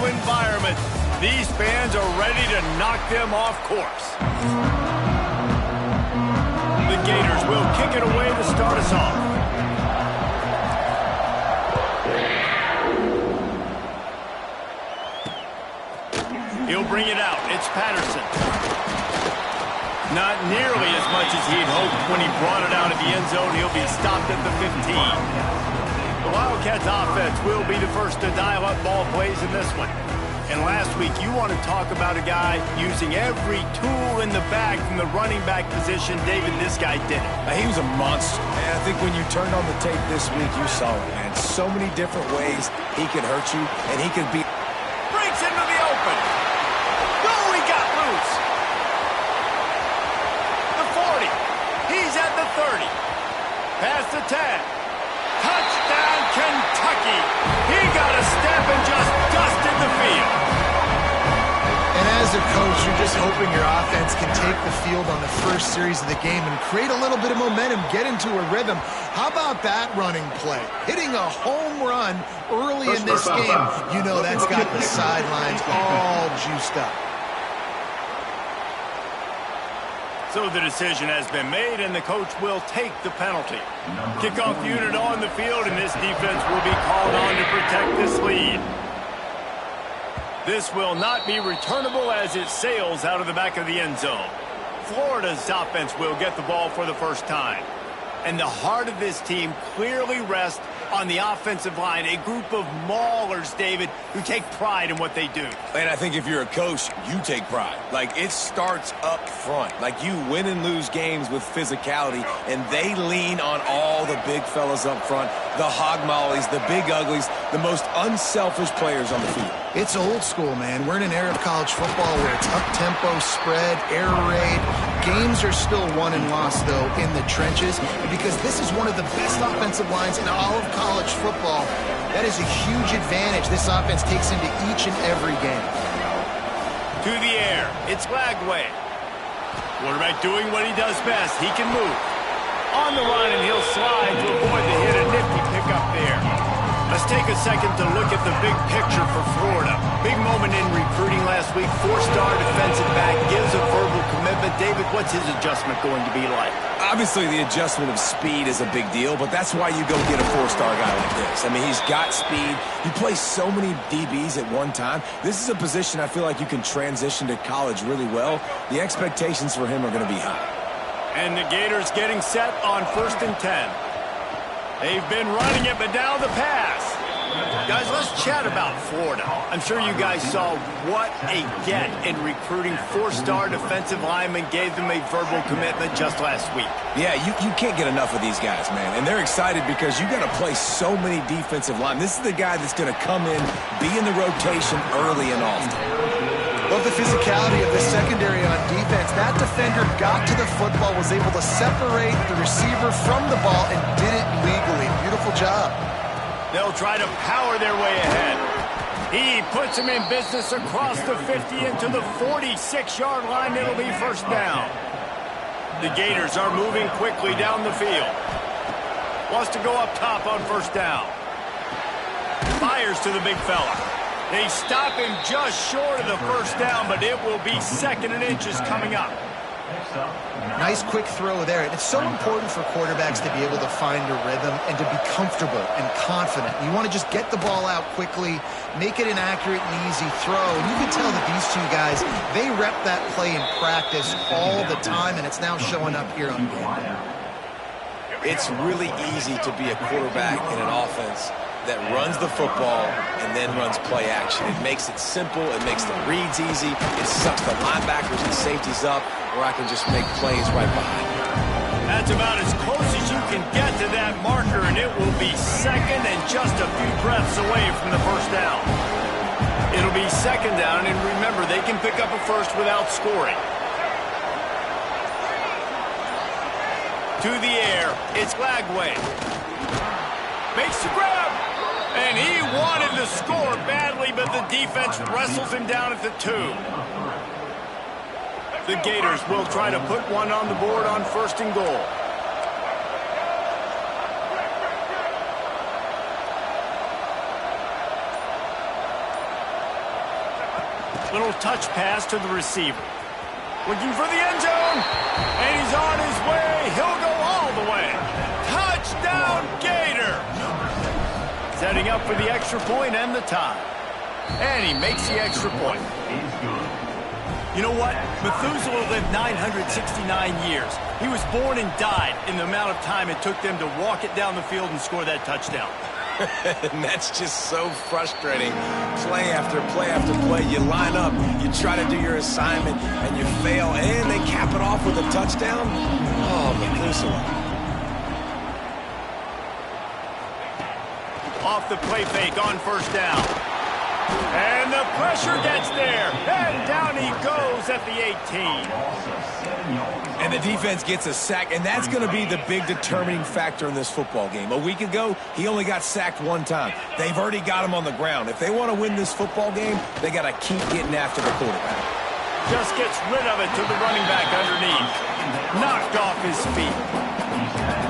environment. These fans are ready to knock them off course. The Gators will kick it away to start us off. He'll bring it out. It's Patterson. Not nearly as much as he'd hoped when he brought it out of the end zone. He'll be stopped at the 15. The Wildcats offense will be the first to dial up ball plays in this one. And last week, you want to talk about a guy using every tool in the bag from the running back position. David, this guy did it. He was a monster. And I think when you turned on the tape this week, you saw it, man. So many different ways he could hurt you, and he could be... Breaks into the open. Oh, he got loose. The 40. He's at the 30. Past the 10. Touchdown, Kentucky. He got a step and just dusted the field. And as a coach, you're just hoping your offense can take the field on the first series of the game and create a little bit of momentum, get into a rhythm. How about that running play? Hitting a home run early in this game. You know that's got the sidelines all juiced up. So the decision has been made, and the coach will take the penalty. Kickoff unit on the field, and this defense will be called on to protect this lead. This will not be returnable as it sails out of the back of the end zone. Florida's offense will get the ball for the first time. And the heart of this team clearly rests on the offensive line, a group of maulers, David, who take pride in what they do. And I think if you're a coach, you take pride. Like, it starts up front. Like, you win and lose games with physicality, and they lean on all the big fellas up front, the hog mollies, the big uglies, the most unselfish players on the field. It's old school, man. We're in an era of college football where it's up-tempo, spread, air raid. Games are still won and lost, though, in the trenches. And because this is one of the best offensive lines in all of college football, that is a huge advantage this offense takes into each and every game. To the air, it's Lagway. Quarterback doing what he does best. He can move. On the run, and he'll slide to avoid the hit. A nifty pickup there. Let's take a second to look at the big picture for Florida. Big moment in recruiting last week. Four-star defensive back gives a verbal commitment. David, what's his adjustment going to be like? Obviously, the adjustment of speed is a big deal, but that's why you go get a four-star guy like this. I mean, he's got speed. He plays so many DBs at one time. This is a position I feel like you can transition to college really well. The expectations for him are going to be high. And the Gators getting set on 1st and 10. They've been running it, but now the pass. Guys, let's chat about Florida. I'm sure you guys saw what a get in recruiting. Four-star defensive linemen gave them a verbal commitment just last week. Yeah, you can't get enough of these guys, man. And they're excited because you got to play so many defensive linemen. This is the guy that's going to come in, be in the rotation early and often. Love the physicality of the secondary on defense. That defender got to the football, was able to separate the receiver from the ball, and did it legally. Beautiful job. They'll try to power their way ahead. He puts him in business across the 50 into the 46-yard line. It'll be first down. The Gators are moving quickly down the field. Wants to go up top on first down. Fires to the big fella. They stop him just short of the first down, but it will be 2nd and inches coming up. Nice quick throw there. And it's so important for quarterbacks to be able to find a rhythm and to be comfortable and confident. You want to just get the ball out quickly, make it an accurate and easy throw. And you can tell that these two guys, they rep that play in practice all the time, and it's now showing up here on game. It's really easy to be a quarterback in an offense that runs the football and then runs play action. It makes it simple. It makes the reads easy. It sucks the linebackers and safeties up where I can just make plays right behind you. That's about as close as you can get to that marker, and it will be 2nd and just a few breaths away from the first down. It'll be 2nd down, and remember, they can pick up a first without scoring. To the air, it's Lagway. Makes the grab. And he wanted to score badly, but the defense wrestles him down at the 2. The Gators will try to put one on the board on 1st and goal. Little touch pass to the receiver. Looking for the end zone. And he's on his way. He'll go all the way. Touchdown, Gator. Setting up for the extra point and the tie. And he makes the extra point. You know what? Methuselah lived 969 years. He was born and died in the amount of time it took them to walk it down the field and score that touchdown. And that's just so frustrating. Play after play after play. You line up, you try to do your assignment, and you fail, and they cap it off with a touchdown. Oh, Methuselah. Off the play fake on first down. And the pressure gets there. And down he goes at the 18. And the defense gets a sack, and that's going to be the big determining factor in this football game. A week ago, he only got sacked one time. They've already got him on the ground. If they want to win this football game, they got to keep getting after the quarterback. Just gets rid of it to the running back underneath. Knocked off his feet.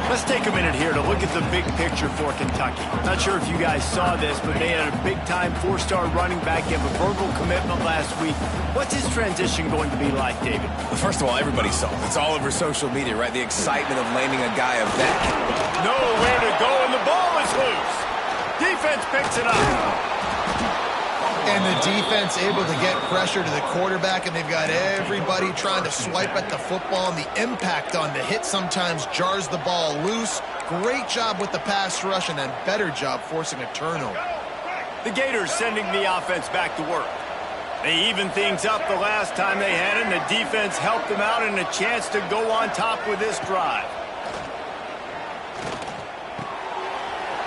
Let's take a minute here to look at the big picture for Kentucky. Not sure if you guys saw this, but they had a big-time four-star running back give a verbal commitment last week. What's his transition going to be like, David? Well, first of all, everybody saw it. It's all over social media, right? The excitement of landing a guy of that. Nowhere to go, and the ball is loose. Defense picks it up. And the defense able to get pressure to the quarterback, and they've got everybody trying to swipe at the football, and the impact on the hit sometimes jars the ball loose. Great job with the pass rush, and then better job forcing a turnover. The Gators sending the offense back to work. They evened things up the last time they had it, and the defense helped them out and a chance to go on top with this drive.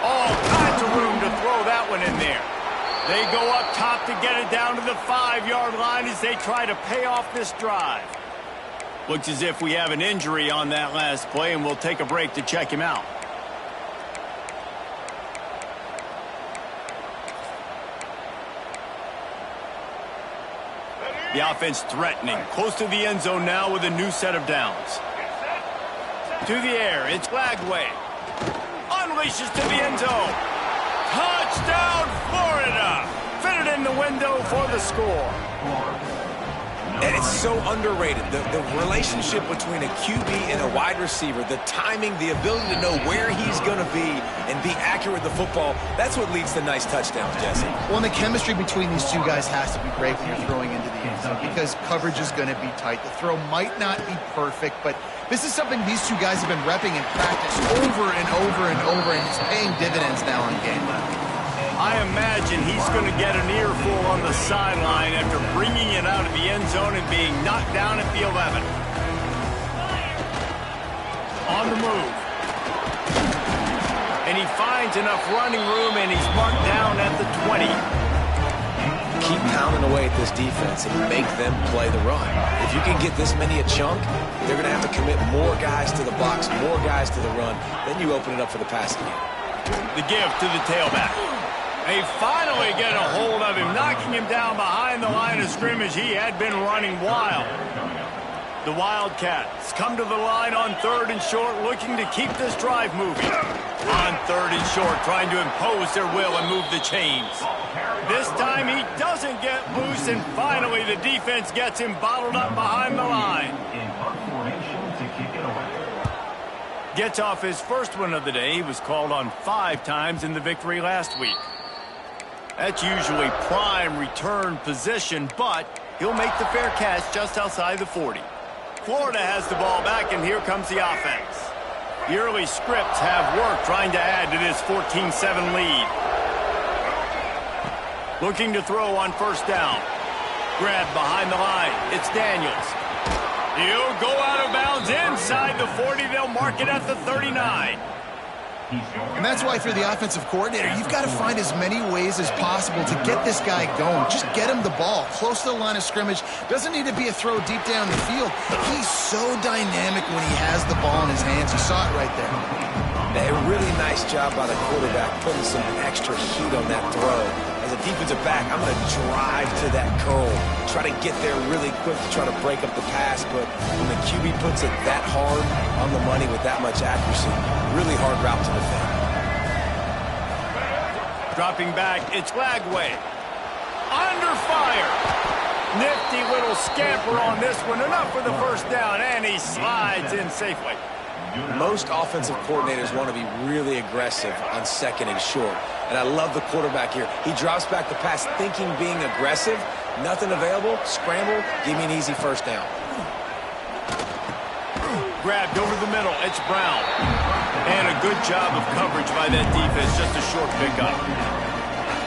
All kinds of room to throw that one in there. They go up top to get it down to the 5-yard line as they try to pay off this drive. Looks as if we have an injury on that last play, and we'll take a break to check him out. The offense threatening. Close to the end zone now with a new set of downs. To the air, it's Lagway. Unleashes to the end zone. Touchdown, Florida! Fitted in the window for the score. And it's so underrated. The relationship between a QB and a wide receiver, the timing, the ability to know where he's going to be and be accurate with the football, that's what leads to nice touchdowns, Jesse. Well, and the chemistry between these two guys has to be great when you're throwing into the end zone because coverage is going to be tight. The throw might not be perfect, but this is something these two guys have been repping in practice over and over and over, and it's paying dividends now in game. I imagine he's going to get an earful on the sideline after bringing it out of the end zone and being knocked down at the 11. On the move. And he finds enough running room, and he's marked down at the 20. Keep pounding away at this defense and make them play the run. If you can get this many a chunk, they're going to have to commit more guys to the box, more guys to the run. Then you open it up for the passing game. The give to the tailback. They finally get a hold of him, knocking him down behind the line of scrimmage. He had been running wild. The Wildcats come to the line on 3rd and short, looking to keep this drive moving. On 3rd and short, trying to impose their will and move the chains. This time he doesn't get loose, and finally the defense gets him bottled up behind the line. Gets off his first one of the day. He was called on 5 times in the victory last week. That's usually prime return position, but he'll make the fair catch just outside the 40. Florida has the ball back, and here comes the offense. The early scripts have worked trying to add to this 14-7 lead. Looking to throw on first down. Grabbed behind the line. It's Daniels. He'll go out of bounds inside the 40. They'll mark it at the 39. And that's why, if you're the offensive coordinator, you've got to find as many ways as possible to get this guy going. Just get him the ball close to the line of scrimmage. Doesn't need to be a throw deep down the field. He's so dynamic when he has the ball in his hands. You saw it right there. A really nice job by the quarterback putting some extra heat on that throw. As a defensive back, I'm going to drive to that curl, try to get there really quick to try to break up the pass, but when the QB puts it that hard on the money with that much accuracy, really hard route to defend. Dropping back, it's Lagway. Under fire. Nifty little scamper on this one. Enough for the first down, and he slides in safely. Most offensive coordinators want to be really aggressive on second and short. And I love the quarterback here. He drops back the pass thinking being aggressive. Nothing available. Scramble. Give me an easy first down. Grabbed over the middle. It's Brown. And a good job of coverage by that defense. Just a short pickup.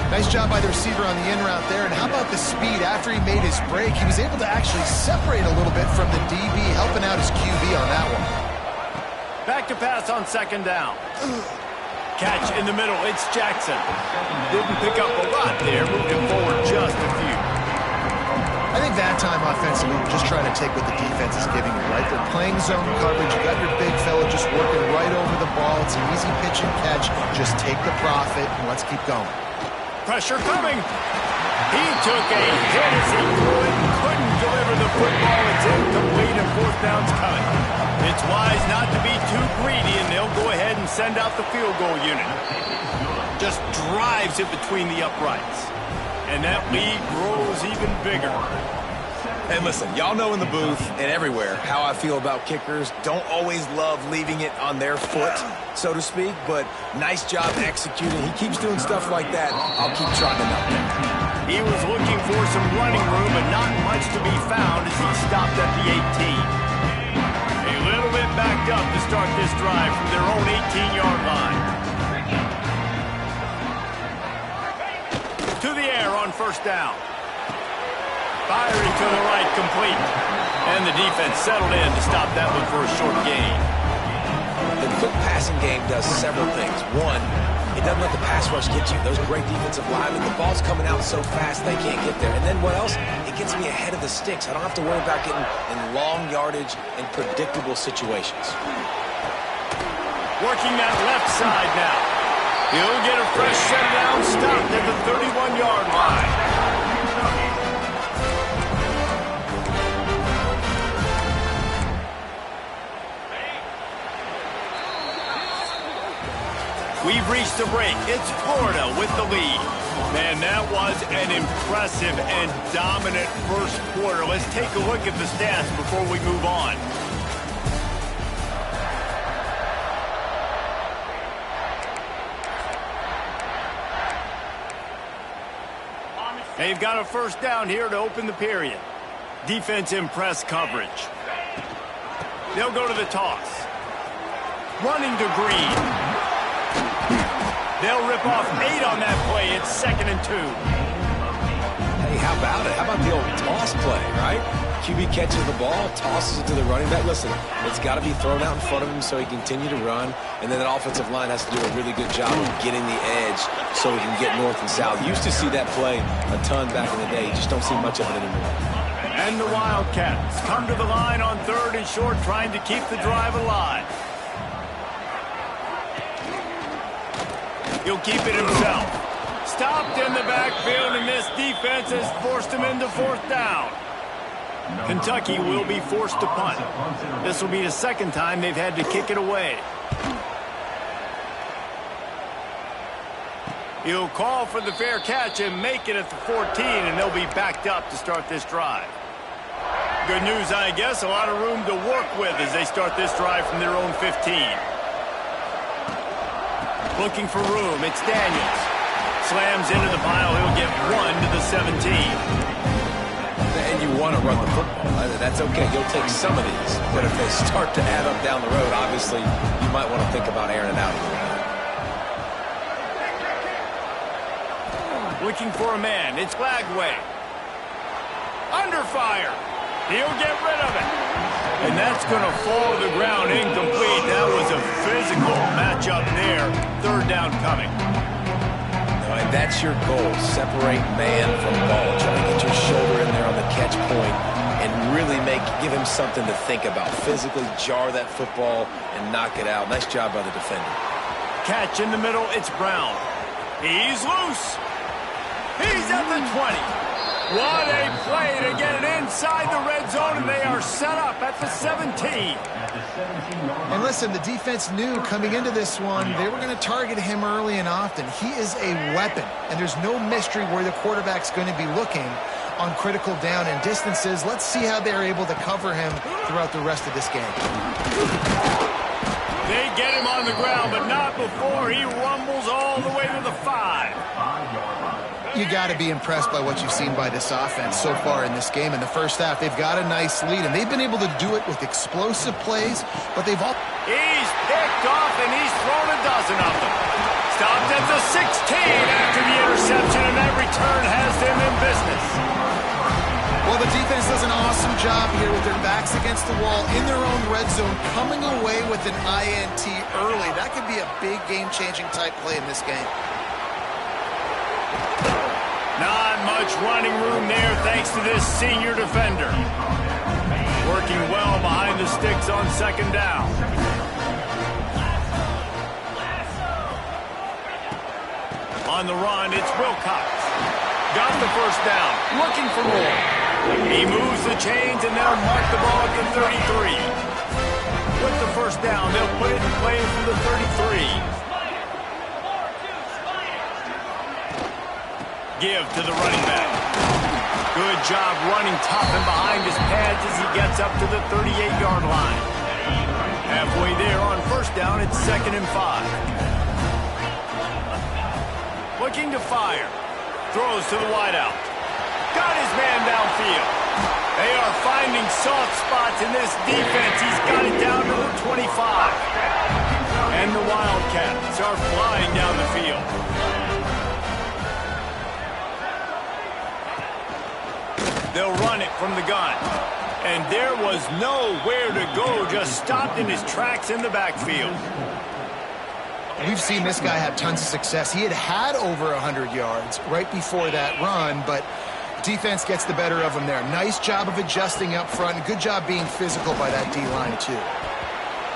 Nice job by the receiver on the in route there. And how about the speed? After he made his break, he was able to actually separate a little bit from the DB, helping out his QB on that one. Back to pass on second down. Catch in the middle. It's Jackson. Didn't pick up a lot there. Moving forward just a few. I think that time offensively, you're just trying to take what the defense is giving you, right? They're playing zone coverage. You got your big fella just working right over the ball. It's an easy pitch and catch. Just take the profit and let's keep going. Pressure coming. He took a hit as he threw it. Couldn't deliver the football. It's incomplete and fourth down's coming. It's wise not to be too greedy, and they'll go ahead and send out the field goal unit. Just drives it between the uprights. And that lead grows even bigger. And listen, y'all know in the booth and everywhere how I feel about kickers. Don't always love leaving it on their foot, so to speak, but nice job executing. He keeps doing stuff like that. I'll keep trotting him out. He was looking for some running room, but not much to be found as he stopped at the 18. A little bit backed up to start this drive from their own 18-yard line. To the air on first down. Firing to the right, complete. And the defense settled in to stop that one for a short gain. The quick passing game does several things. One, it doesn't let the pass rush get you. Those great defensive linemen, the ball's coming out so fast they can't get there. And then what else? It gets me ahead of the sticks. I don't have to worry about getting in long yardage and predictable situations. Working that left side now. He'll get a fresh set down, stopped at the 31-yard line. We've reached the break. It's Florida with the lead. Man, that was an impressive and dominant first quarter. Let's take a look at the stats before we move on. They've got a first down here to open the period. Defense in press coverage. They'll go to the toss. Running to Green. They'll rip off 8 on that play. It's 2nd and 2. Hey, how about it? How about the old toss play, right? QB catches the ball, tosses it to the running back. Listen, it's got to be thrown out in front of him so he can continue to run. And then that offensive line has to do a really good job of getting the edge so he can get north and south. Used to see that play a ton back in the day. You just don't see much of it anymore. And the Wildcats come to the line on 3rd and short, trying to keep the drive alive. He'll keep it himself. Stopped in the backfield, and this defense has forced him into 4th down. Kentucky will be forced to punt. This will be the second time they've had to kick it away. He'll call for the fair catch and make it at the 14, and they'll be backed up to start this drive. Good news, I guess, a lot of room to work with as they start this drive from their own 15. Looking for room, it's Daniels. Slams into the pile, he'll get 1 to the 17. And you want to run the football. That's okay. You'll take some of these. But if they start to add up down the road, obviously, you might want to think about airing it out a little bit. Looking for a man. It's Lagway. Under fire. He'll get rid of it. And that's going to fall to the ground incomplete. That was a physical matchup there. 3rd down coming. And that's your goal. Separate man from ball. Try to get your shoulder in there on the catch point and really give him something to think about. Physically jar that football and knock it out. Nice job by the defender. Catch in the middle. It's Brown. He's loose. He's at the 20. What a play to get it inside the red zone, and they are set up at the 17. And listen, the defense knew coming into this one, they were going to target him early and often. He is a weapon, and there's no mystery where the quarterback's going to be looking on critical down and distances. Let's see how they're able to cover him throughout the rest of this game. They get him on the ground, but not before he rumbles all the way to the 5. You got to be impressed by what you've seen by this offense so far in this game. In the first half, they've got a nice lead, and they've been able to do it with explosive plays, but they've all... He's picked off, and he's thrown a dozen of them. Stopped at the 16 after the interception, and that return has them in business. Well, the defense does an awesome job here with their backs against the wall in their own red zone, coming away with an INT early. That could be a big game-changing type play in this game. Not much running room there thanks to this senior defender. Working well behind the sticks on second down. On the run, it's Wilcox. Got the first down, looking for more. He moves the chains and they'll mark the ball at the 33. With the first down, they'll put it in play from the 33. Give to the running back. Good job running tough and behind his pads as he gets up to the 38-yard line. Halfway there on first down, it's 2nd and 5. Looking to fire. Throws to the wideout. Got his man downfield. They are finding soft spots in this defense. He's got it down to the 25. And the Wildcats are flying down the field. They'll run it from the gun. And there was nowhere to go, just stopped in his tracks in the backfield. We've seen this guy have tons of success. He had over 100 yards right before that run, but defense gets the better of him there. Nice job of adjusting up front, and good job being physical by that D-line, too.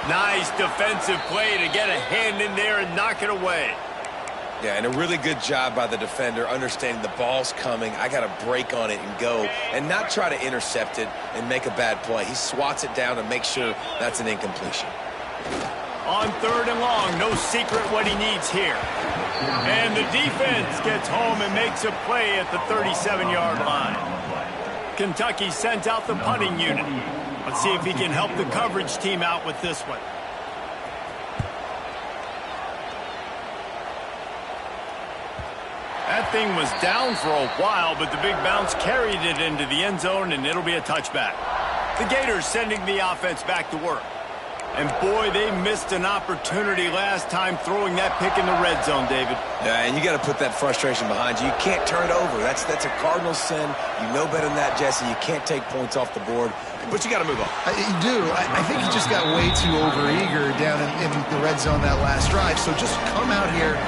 Nice defensive play to get a hand in there and knock it away. Yeah, and a really good job by the defender, understanding the ball's coming. I got to break on it and go, and not try to intercept it and make a bad play. He swats it down and makes sure that's an incompletion. On 3rd and long, no secret what he needs here. And the defense gets home and makes a play at the 37-yard line. Kentucky sent out the punting unit. Let's see if he can help the coverage team out with this one. That thing was down for a while, but the big bounce carried it into the end zone, and it'll be a touchback. The Gators sending the offense back to work. And, boy, they missed an opportunity last time throwing that pick in the red zone, David. Yeah, and you got to put that frustration behind you. You can't turn it over. That's a cardinal sin. You know better than that, Jesse. You can't take points off the board, but you got to move on. You do. I think he just got way too overeager down in the red zone that last drive. So just come out here,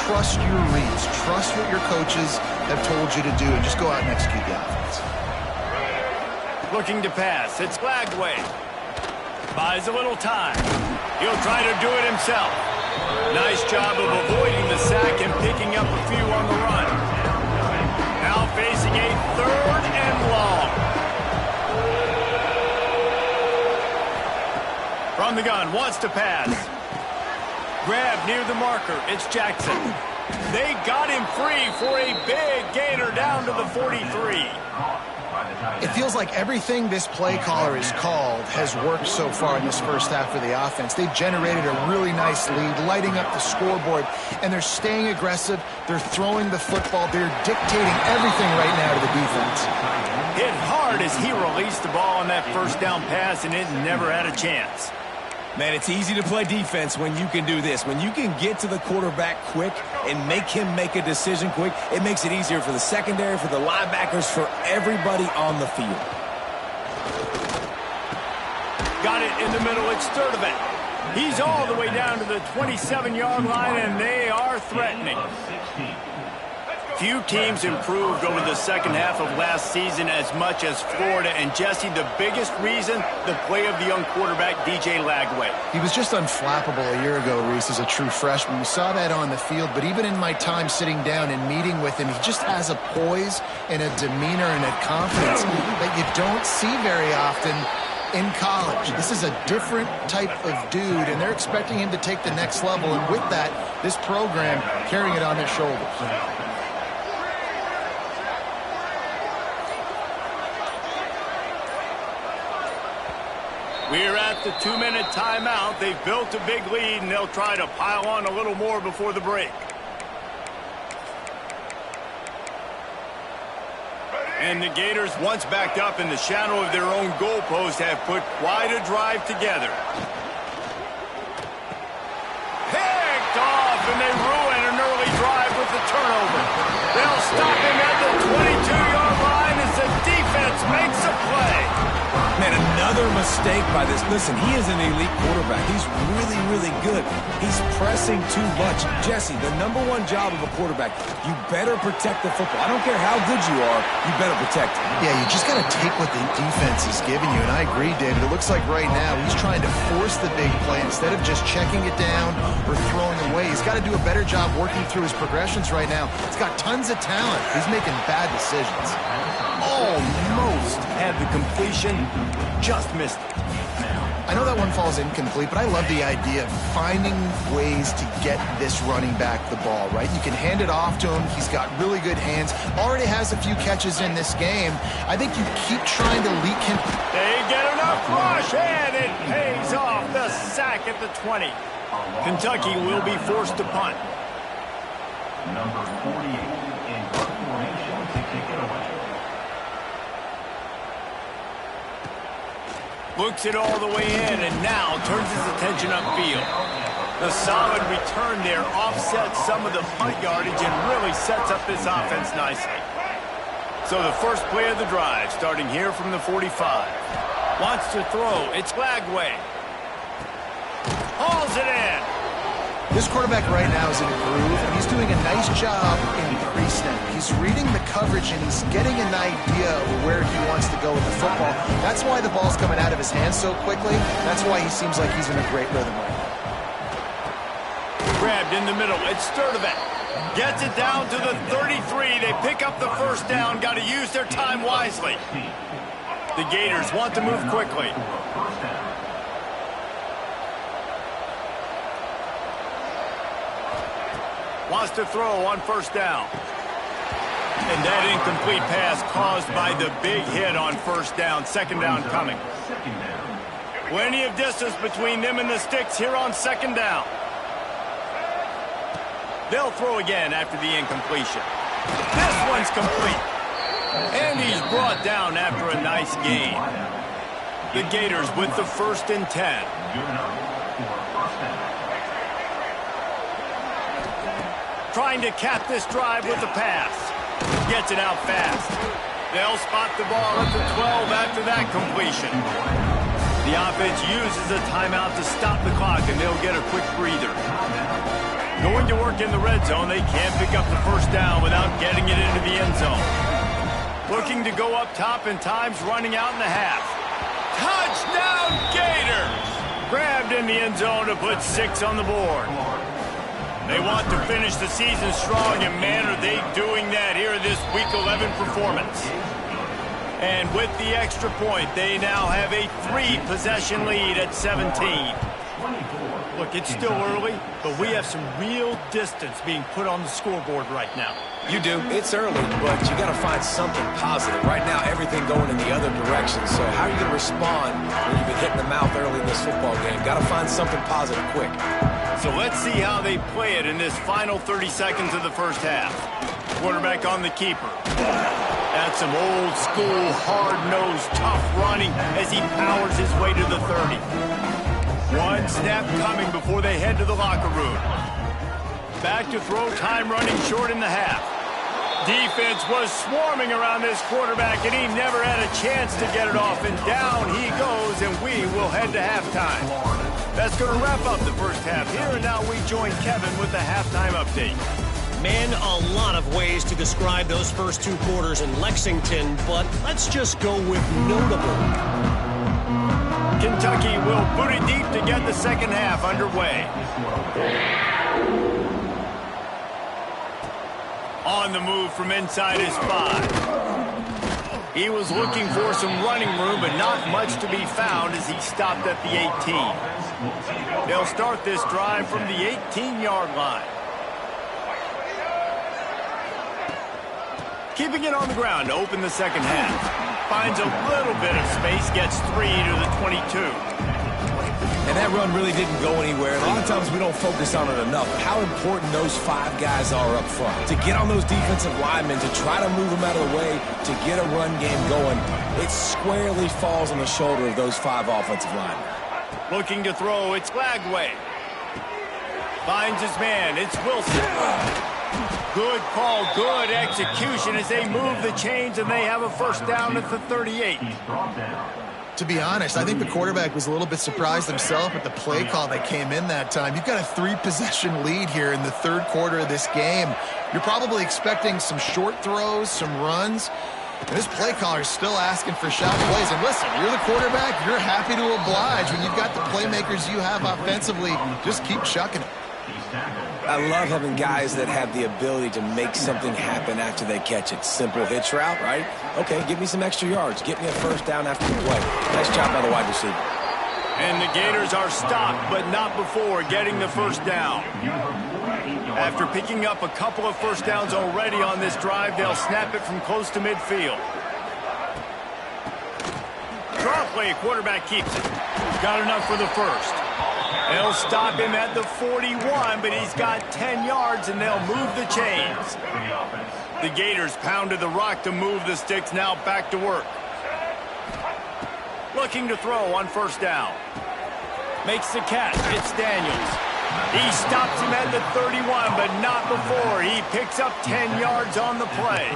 trust your reads, trust what your coaches have told you to do, and just go out and execute the offense. Looking to pass. It's Lagway. Buys a little time. He'll try to do it himself. Nice job of avoiding the sack and picking up a few on the run. Now facing a 3rd and long. From the gun, wants to pass. Grab near the marker. It's Jackson. They got him free for a big gainer down to the 43. It feels like everything this play caller has called has worked so far in this first half for the offense. They've generated a really nice lead, lighting up the scoreboard, and they're staying aggressive. They're throwing the football. They're dictating everything right now to the defense. Hit hard as he released the ball on that first down pass, and it never had a chance. Man, it's easy to play defense when you can do this. When you can get to the quarterback quick and make him make a decision quick, it makes it easier for the secondary, for the linebackers, for everybody on the field. Got it in the middle. It's Tstcfb. He's all the way down to the 27-yard line, and they are threatening. Few teams improved over the second half of last season as much as Florida. And, Jesse, the biggest reason, the play of the young quarterback, DJ Lagway. He was just unflappable a year ago, Reese, as a true freshman. We saw that on the field, but even in my time sitting down and meeting with him, he just has a poise and a demeanor and a confidence that you don't see very often in college. This is a different type of dude, and they're expecting him to take the next level. And with that, this program carrying it on their shoulders. We're at the 2-minute timeout. They've built a big lead, and they'll try to pile on a little more before the break. And the Gators, once backed up in the shadow of their own goalpost, have put quite a drive together. Picked off, and they ruin an early drive with the turnover. They'll stop him at the 22-yard line as the defense makes a play. Man, another mistake by this. Listen, he is an elite quarterback. He's really, really good. He's pressing too much. Jesse, the #1 job of a quarterback, you better protect the football. I don't care how good you are, you better protect it. Yeah, you just got to take what the defense is giving you. And I agree, David. It looks like right now he's trying to force the big play instead of just checking it down or throwing away. He's got to do a better job working through his progressions right now. He's got tons of talent. He's making bad decisions. Almost had the completion, just missed it. I know that one falls incomplete, but I love the idea of finding ways to get this running back the ball, right? You can hand it off to him. He's got really good hands. Already has a few catches in this game. I think you keep trying to leak him. They get enough rush, and it pays off. The sack at the 20. Kentucky will be forced to punt. Number 48 in formation to kick it away. Looks it all the way in, and now turns his attention upfield. The solid return there offsets some of the punt yardage and really sets up this offense nicely. So the first play of the drive, starting here from the 45. Wants to throw. It's Lagway. Hauls it in. This quarterback right now is in a groove, and he's doing a nice job in pre-snap. He's reading the coverage, and he's getting an idea of where he wants to go with the football. That's why the ball's coming out of his hands so quickly. That's why he seems like he's in a great rhythm right now. Grabbed in the middle. It's Tstcfb. Gets it down to the 33. They pick up the first down. Got to use their time wisely. The Gators want to move quickly. Wants to throw on first down. And that incomplete pass caused by the big hit on first down. Second down coming. Plenty of distance between them and the sticks here on second down. They'll throw again after the incompletion. This one's complete. And he's brought down after a nice gain. The Gators with the 1st and 10. Trying to cap this drive with the pass. Gets it out fast. They'll spot the ball at the 12 after that completion. The offense uses a timeout to stop the clock, and they'll get a quick breather. Going to work in the red zone, they can't pick up the first down without getting it into the end zone. Looking to go up top, and time's running out in the half. Touchdown, Gators! Grabbed in the end zone to put 6 on the board. They want to finish the season strong, and man, are they doing that here in this Week 11 performance. And with the extra point, they now have a 3-possession lead at 17. Look, it's still early, but we have some real distance being put on the scoreboard right now. You do. It's early, but you got to find something positive. Right now, everything going in the other direction. So how are you going to respond when you've been hit in the mouth early in this football game? Got to find something positive quick. So let's see how they play it in this final 30 seconds of the first half. Quarterback on the keeper. That's some old school, hard-nosed, tough running as he powers his way to the 30. One snap coming before they head to the locker room. Back to throw, time running short in the half. Defense was swarming around this quarterback, and he never had a chance to get it off, and down he goes, and we will head to halftime. That's going to wrap up the first half here, and now we join Kevin with the halftime update. Man, a lot of ways to describe those first 2 quarters in Lexington, but let's just go with notable. Kentucky will boot it deep to get the second half underway. On the move from inside his 5. He was looking for some running room, but not much to be found as he stopped at the 18. They'll start this drive from the 18-yard line. Keeping it on the ground to open the second half. Finds a little bit of space, gets 3 to the 22. And that run really didn't go anywhere. A lot of times we don't focus on it enough. How important those 5 guys are up front. To get on those defensive linemen, to try to move them out of the way, to get a run game going, it squarely falls on the shoulder of those 5 offensive linemen. Looking to throw, it's Glagway. Finds his man, it's Wilson. Good call, good execution as they move the chains and they have a first down at the 38. To be honest, I think the quarterback was a little bit surprised himself at the play call that came in that time. You've got a 3-possession lead here in the third quarter of this game. You're probably expecting some short throws, some runs. And this play caller is still asking for shot plays. And listen, you're the quarterback. You're happy to oblige. When you've got the playmakers you have offensively, just keep chucking it. I love having guys that have the ability to make something happen after they catch it. Simple hitch route, right? Okay, give me some extra yards. Get me a first down after the play. Nice job by the wide receiver. And the Gators are stopped, but not before getting the first down. After picking up a couple of first downs already on this drive, they'll snap it from close to midfield. Draw play, quarterback keeps it. Got enough for the first. They'll stop him at the 41, but he's got 10 yards, and they'll move the chains. The Gators pounded the rock to move the sticks, now back to work. Looking to throw on first down. Makes the catch. It's Daniels. He stops him at the 31, but not before. He picks up 10 yards on the play.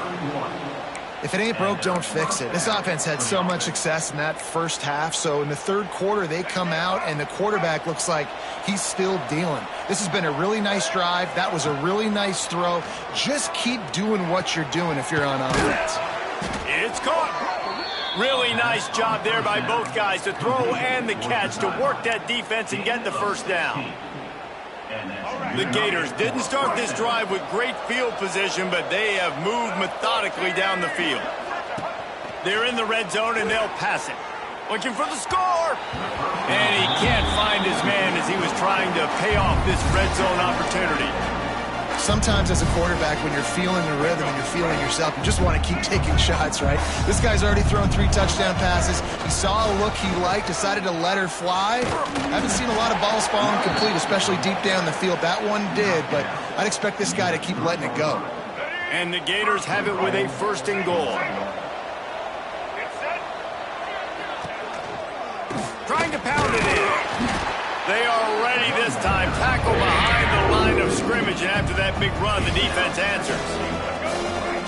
If it ain't broke, don't fix it. This offense had so much success in that first half, so in the third quarter, they come out, and the quarterback looks like he's still dealing. This has been a really nice drive. That was a really nice throw. Just keep doing what you're doing if you're on offense. It's caught. Really nice job there by both guys to throw and the catch to work that defense and get the first down. The Gators didn't start this drive with great field position, but they have moved methodically down the field. They're in the red zone, and they'll pass it. Looking for the score! And he can't find his man as he was trying to pay off this red zone opportunity. Sometimes as a quarterback, when you're feeling the rhythm and you're feeling yourself, you just want to keep taking shots, right? This guy's already thrown 3 touchdown passes. He saw a look he liked, decided to let her fly. I haven't seen a lot of balls fall incomplete, especially deep down the field. That one did, but I'd expect this guy to keep letting it go. And the Gators have it with a first and goal. Trying to pound it in. They are ready this time. Tackle behind the line of scrimmage, and after that big run, the defense answers.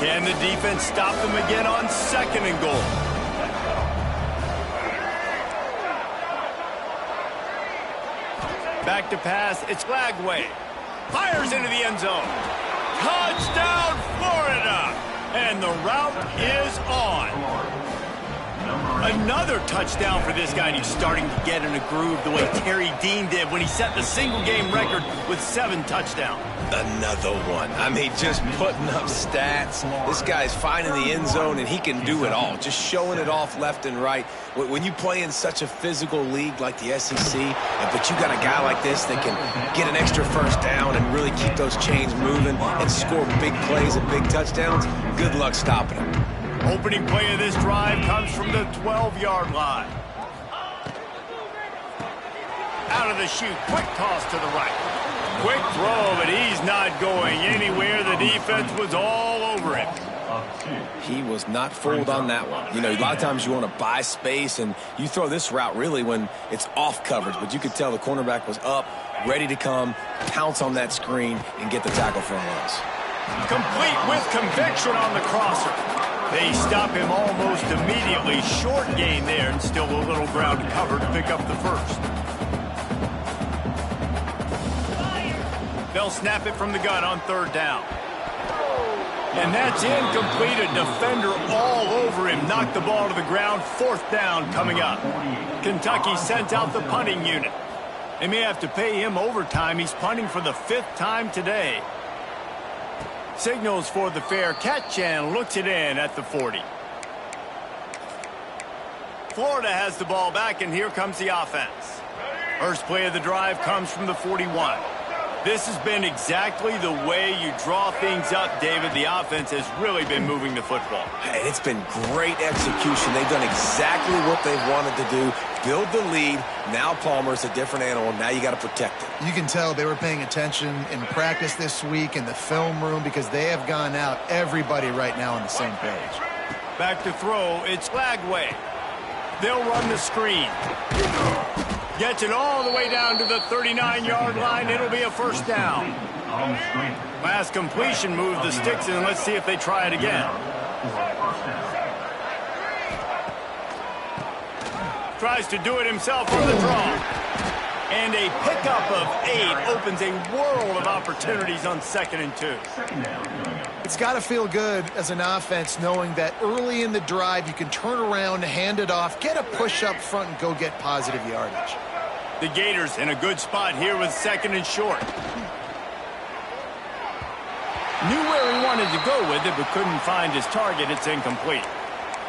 Can the defense stop them again on second and goal? Back to pass, it's Glagway. Fires into the end zone. Touchdown, Florida! And the route is on. Another touchdown for this guy, and he's starting to get in a groove the way Terry Dean did when he set the single-game record with 7 touchdowns. Another one. I mean, just putting up stats. This guy's finding the end zone, and he can do it all. Just showing it off left and right. When you play in such a physical league like the SEC, but you got a guy like this that can get an extra first down and really keep those chains moving and score big plays and big touchdowns, good luck stopping him. Opening play of this drive comes from the 12-yard line. Out of the chute, quick toss to the right. Quick throw, but he's not going anywhere. The defense was all over him. He was not fooled on that one. You know, a lot of times you want to buy space, and you throw this route really when it's off coverage, but you could tell the cornerback was up, ready to come, pounce on that screen, and get the tackle for a loss. Complete with conviction on the crosser. They stop him almost immediately. Short gain there, and still a little ground to cover to pick up the first. They'll snap it from the gun on third down. And that's incomplete. A defender all over him. Knocked the ball to the ground. Fourth down coming up. Kentucky sent out the punting unit. They may have to pay him overtime. He's punting for the 5th time today. Signals for the fair catch and looks it in at the 40. Florida has the ball back, and here comes the offense. First play of the drive comes from the 41. This has been exactly the way you draw things up, David. The offense has really been moving the football. And it's been great execution. They've done exactly what they've wanted to do. Build the lead. Now Palmer's a different animal. Now you got to protect it. You can tell they were paying attention in practice this week in the film room because they have gone out, everybody right now on the same page. Back to throw. It's Lagway. They'll run the screen. Gets it all the way down to the 39-yard line. It'll be a first down. Last completion moved the sticks in. Let's see if they try it again. Tries to do it himself on the draw. And a pickup of 8 opens a world of opportunities on 2nd and 2. It's got to feel good as an offense knowing that early in the drive you can turn around, hand it off, get a push up front, and go get positive yardage. The Gators in a good spot here with 2nd and short. Knew where he wanted to go with it, but couldn't find his target. It's incomplete.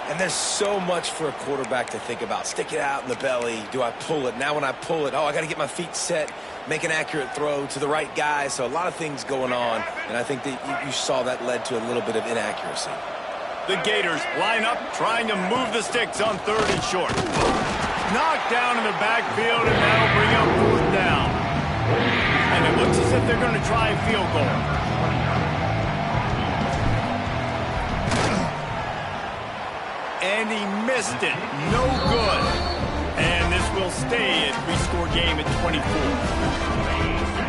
And there's so much for a quarterback to think about. Stick it out in the belly. Do I pull it? Now when I pull it, I got to get my feet set, make an accurate throw to the right guy. So a lot of things going on, and I think that you saw that led to a little bit of inaccuracy. The Gators line up, trying to move the sticks on 3rd and short. Knocked down in the backfield, and that'll bring up 4th down. And it looks as if they're going to try a field goal. And he missed it. No good. And this will stay a 3-score game at 24.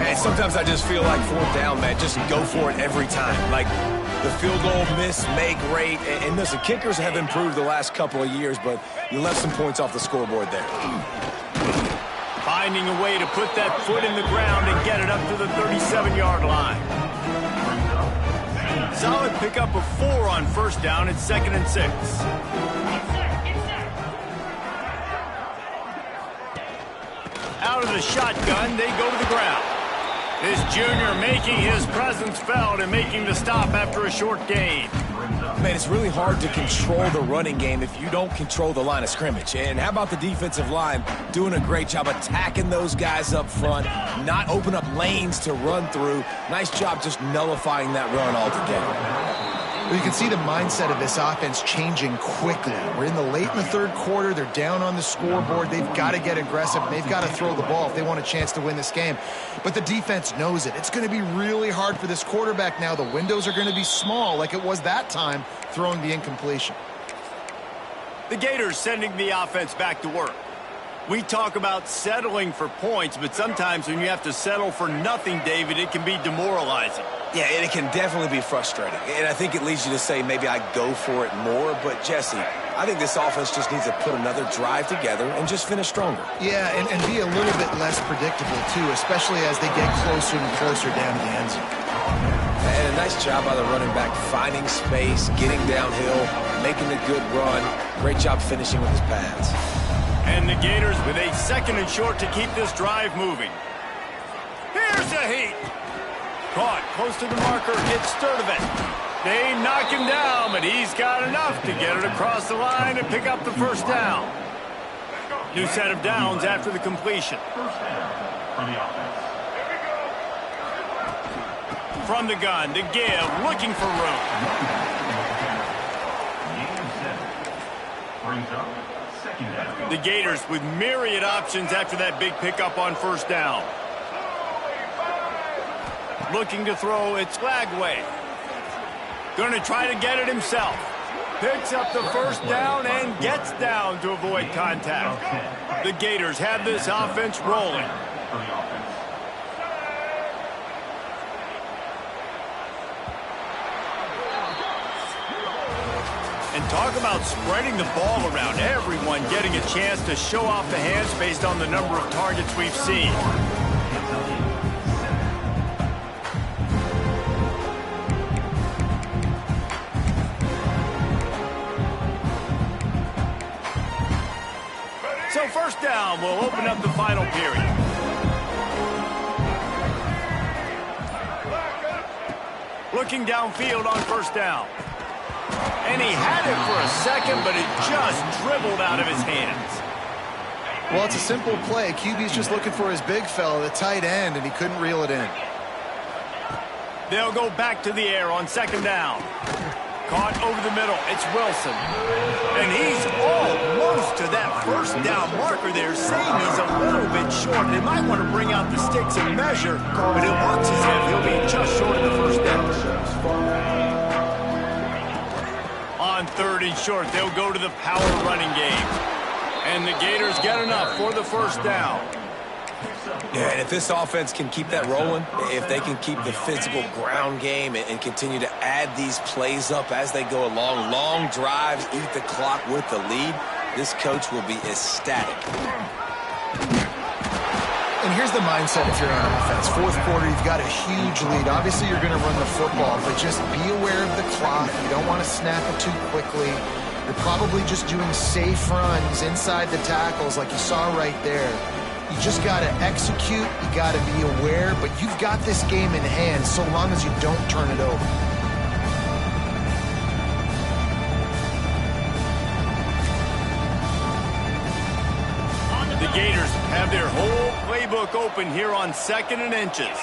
And sometimes I just feel like 4th down, man. Just go for it every time. Like the field goal miss, make great. And listen, kickers have improved the last couple of years, but you left some points off the scoreboard there. Finding a way to put that foot in the ground and get it up to the 37-yard line. Solid pickup of 4 on 1st down. It's 2nd and 6. Out of the shotgun, they go to the ground. This junior making his presence felt and making the stop after a short gain. Man, it's really hard to control the running game if you don't control the line of scrimmage. And how about the defensive line doing a great job attacking those guys up front, not open up lanes to run through. Nice job just nullifying that run altogether. Well, you can see the mindset of this offense changing quickly. We're late in the 3rd quarter. They're down on the scoreboard. They've got to get aggressive. They've got to throw the ball if they want a chance to win this game. But the defense knows it. It's going to be really hard for this quarterback now. The windows are going to be small like it was that time throwing the incompletion. The Gators sending the offense back to work. We talk about settling for points, but sometimes when you have to settle for nothing, David, it can be demoralizing. Yeah, and it can definitely be frustrating. And I think it leads you to say maybe I go for it more. But, Jesse, I think this offense just needs to put another drive together and just finish stronger. Yeah, and be a little bit less predictable, too, especially as they get closer and closer down to the end zone. And a nice job by the running back, finding space, getting downhill, making a good run. Great job finishing with his pads. And the Gators with a 2nd and short to keep this drive moving. Here's a heat. Caught close to the marker. It's Tstcfb. They knock him down, but he's got enough to get it across the line and pick up the 1st down. New set of downs after the completion. From the gun to give, looking for room. The Gators with myriad options after that big pickup on 1st down. Looking to throw, it's Lagway. Going to try to get it himself. Picks up the 1st down and gets down to avoid contact. The Gators have this offense rolling. And talk about spreading the ball around. Everyone getting a chance to show off the hands based on the number of targets we've seen. So 1st down will open up the final period. Looking downfield on 1st down. And he had it for a second, but it just dribbled out of his hands. Well, it's a simple play. QB's just looking for his big fella, the tight end, and he couldn't reel it in. They'll go back to the air on second down. Caught over the middle. It's Wilson. And he's almost to that first down marker there, saying he's a little bit short. They might want to bring out the sticks and measure, but it looks as if he'll be just short of the first down. On 3rd and short, they'll go to the power running game. And the Gators get enough for the first down. Yeah, and if this offense can keep that rolling, if they can keep the physical ground game and continue to add these plays up as they go along, long drives, eat the clock with the lead, this coach will be ecstatic. And here's the mindset if you're on offense. 4th quarter, you've got a huge lead. Obviously, you're going to run the football, but just be aware of the clock. You don't want to snap it too quickly. You're probably just doing safe runs inside the tackles like you saw right there. You just got to execute, you got to be aware, but you've got this game in hand so long as you don't turn it over. The Gators have their whole playbook open here on 2nd and inches.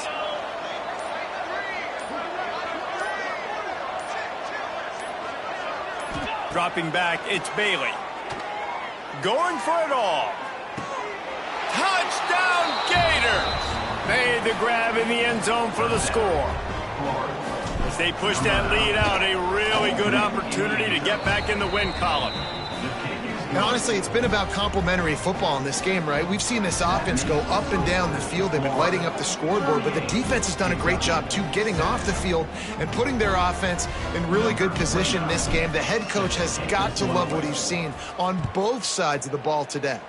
Dropping back, it's Bailey. Going for it all. Touchdown, Gators! Made the grab in the end zone for the score. As they push that lead out, a really good opportunity to get back in the win column. And honestly, it's been about complementary football in this game, right? We've seen this offense go up and down the field. They've been lighting up the scoreboard, but the defense has done a great job, too, getting off the field and putting their offense in really good position in this game. The head coach has got to love what he's seen on both sides of the ball today.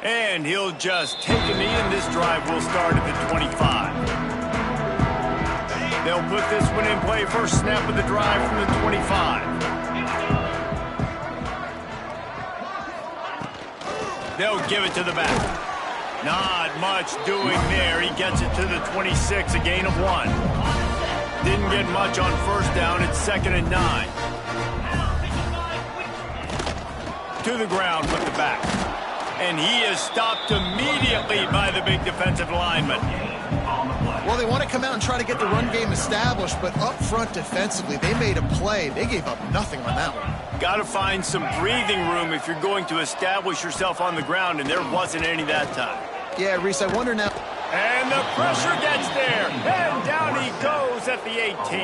And he'll just take a knee, and this drive will start at the 25. They'll put this one in play. First snap of the drive from the 25. They'll give it to the back. Not much doing there. He gets it to the 26, a gain of 1. Didn't get much on first down. It's 2nd and 9. To the ground with the back. And he is stopped immediately by the big defensive lineman. Well, they want to come out and try to get the run game established, but up front defensively, they made a play. They gave up nothing on that one. Got to find some breathing room if you're going to establish yourself on the ground, and there wasn't any that time. Yeah, Reese, I wonder now. And the pressure gets there, and down he goes at the 18.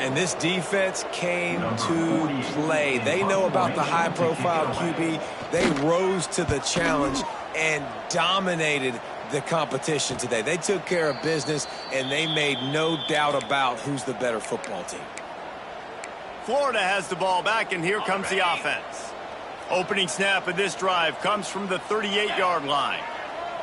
And this defense came to play. They know about the high-profile QB. They rose to the challenge and dominated the competition today. They took care of business, and they made no doubt about who's the better football team. Florida has the ball back, and here comes the offense. Opening snap of this drive comes from the 38-yard line.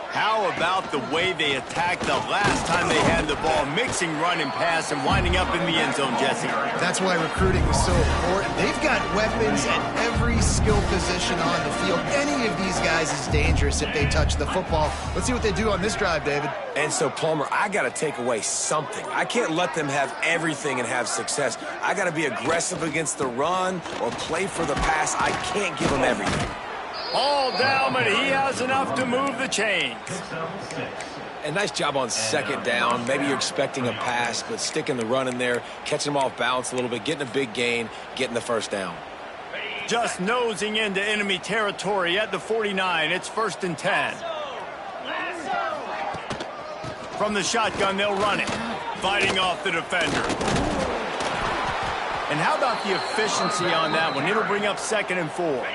How about the way they attacked the last time they had the ball, mixing run and pass and winding up in the end zone, Jesse? That's why recruiting is so important. They've got weapons at every skill position on the field. Any of these guys is dangerous if they touch the football. Let's see what they do on this drive, David. And so, Palmer, I got to take away something. I can't let them have everything and have success. I got to be aggressive against the run or play for the pass. I can't give them everything. All down, but he has enough to move the chains. And nice job on second down. Maybe you're expecting a pass, but sticking the run in there, catching them off balance a little bit, getting a big gain, getting the first down. Just nosing into enemy territory at the 49. It's 1st and 10. From the shotgun, they'll run it, fighting off the defender. And how about the efficiency on that one? It'll bring up 2nd and 4.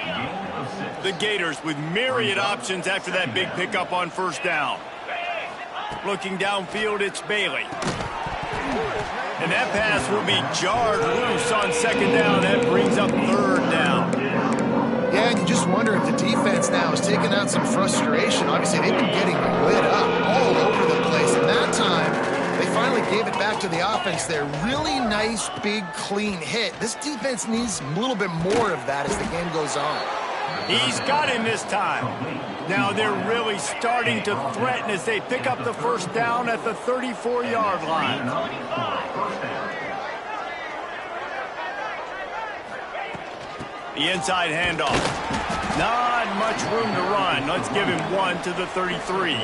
The Gators with myriad options after that big pickup on first down. Looking downfield, it's Bailey. And that pass will be jarred loose on second down. That brings up 3rd down. Yeah, and you just wonder if the defense now is taking out some frustration. Obviously, they've been getting lit up all over the place. And that time, they finally gave it back to the offense there. Really nice, big, clean hit. This defense needs a little bit more of that as the game goes on. He's got him this time. Now they're really starting to threaten as they pick up the first down at the 34-yard line. The inside handoff. Not much room to run. Let's give him 1 to the 33.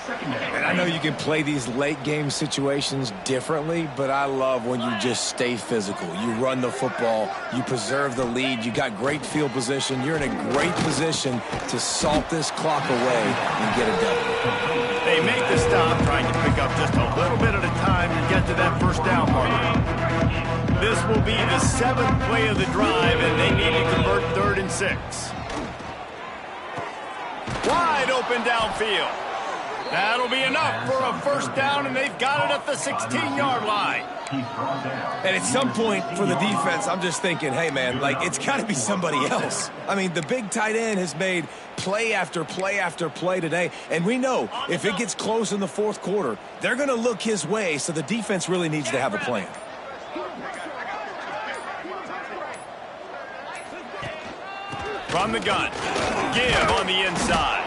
And I know you can play these late game situations differently, but I love when you just stay physical. You run the football, you preserve the lead, you got great field position, you're in a great position to salt this clock away and get a W. They make the stop, trying to pick up just a little bit at a time to get to that first down marker. This will be the 7th play of the drive, and they need to convert 3rd and 6. Wide open downfield. That'll be enough for a first down, and they've got it at the 16-yard line. And at some point for the defense, I'm just thinking, hey, man, like, it's got to be somebody else. I mean, the big tight end has made play after play after play today, and we know if it gets close in the 4th quarter, they're going to look his way, so the defense really needs to have a plan. From the gun, give on the inside.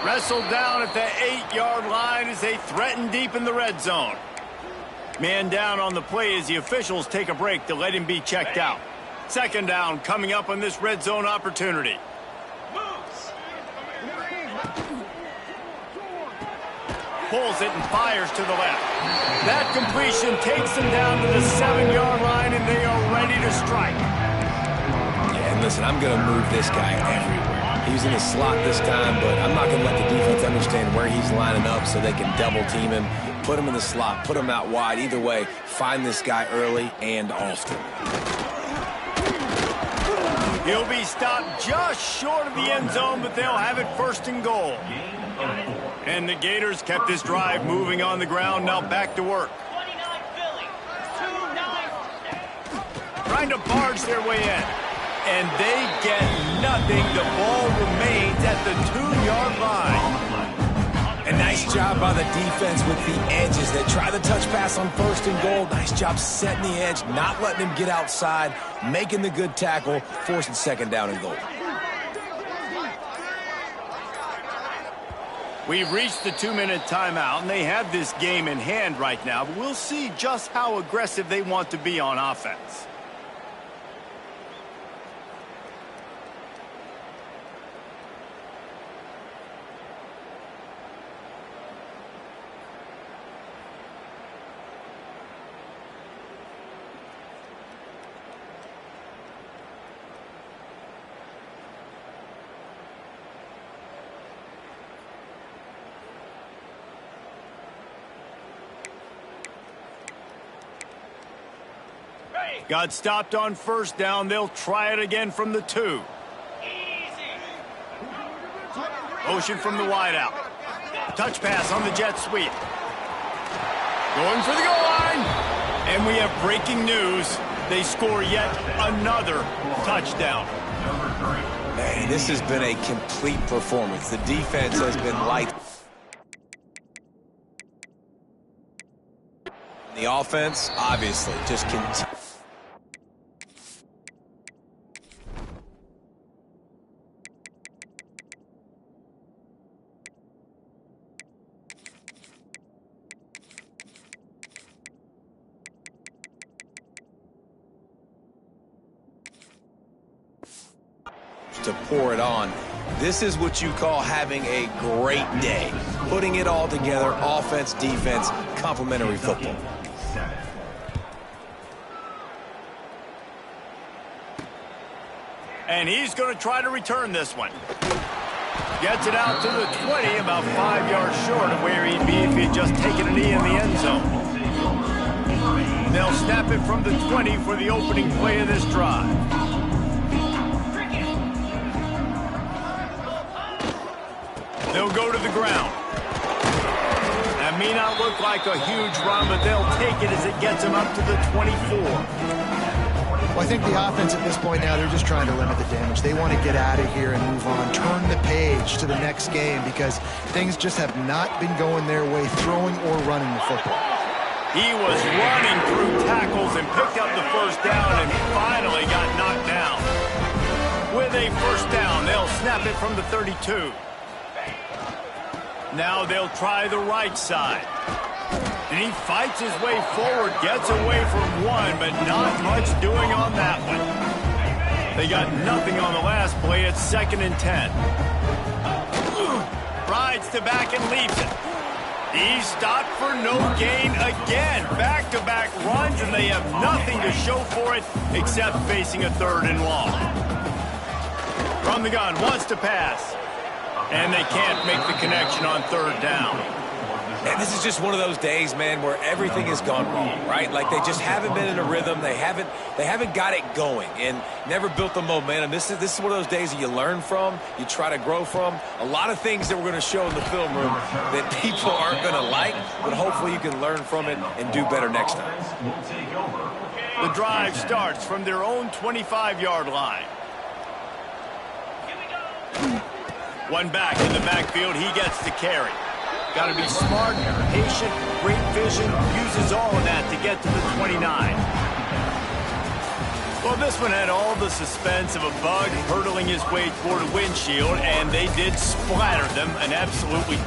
Wrestled down at the 8-yard line as they threaten deep in the red zone. Man down on the play as the officials take a break to let him be checked out. 2nd down coming up on this red zone opportunity. Pulls it and fires to the left. That completion takes them down to the 7-yard line, and they are ready to strike. Yeah, and listen, I'm going to move this guy everywhere. He's in the slot this time, but I'm not going to let the defense understand where he's lining up so they can double team him, put him in the slot, put him out wide. Either way, find this guy early and often. He'll be stopped just short of the end zone, but they'll have it 1st and goal. And the Gators kept this drive moving on the ground, now back to work. Trying to barge their way in. And they get nothing. The ball remains at the 2-yard line. A nice job by the defense with the edges. They try the touch pass on 1st and goal. Nice job setting the edge, not letting him get outside, making the good tackle, forcing 2nd down and goal. We've reached the 2-minute timeout, and they have this game in hand right now, but we'll see just how aggressive they want to be on offense. Got stopped on 1st down. They'll try it again from the 2. Motion from the wideout. Touch pass on the jet sweep. Going for the goal line. And we have breaking news. They score yet another touchdown. Man, this has been a complete performance. The defense has been light. The offense, obviously, just continues. To pour it on. This is what you call having a great day. Putting it all together, offense, defense, complementary football. And he's going to try to return this one. Gets it out to the 20, about 5 yards short of where he'd be if he'd just taken a knee in the end zone. They'll snap it from the 20 for the opening play of this drive. They'll go to the ground. That may not look like a huge run, but they'll take it as it gets them up to the 24. Well, I think the offense at this point now, they're just trying to limit the damage. They want to get out of here and move on, turn the page to the next game because things just have not been going their way, throwing or running the football. He was running through tackles and picked up the 1st down and finally got knocked down. With a 1st down, they'll snap it from the 32. Now they'll try the right side. And he fights his way forward, gets away from one, but not much doing on that one. They got nothing on the last play. It's 2nd and 10. Rides to back and leaves it. He's stopped for no gain again. Back-to-back runs, and they have nothing to show for it except facing a 3rd and long. From the gun, wants to pass. And they can't make the connection on 3rd down. And this is just one of those days, man, where everything has gone wrong, right? Like they just haven't been in a rhythm. They haven't got it going and never built the momentum. This is one of those days that you learn from, you try to grow from. A lot of things that we're going to show in the film room that people aren't going to like, but hopefully you can learn from it and do better next time. The drive starts from their own 25-yard line. One back in the backfield, he gets the carry. Got to be smart, patient, great vision, uses all of that to get to the 29. Well, this one had all the suspense of a bug hurtling his way toward a windshield, and they did splatter them an absolutely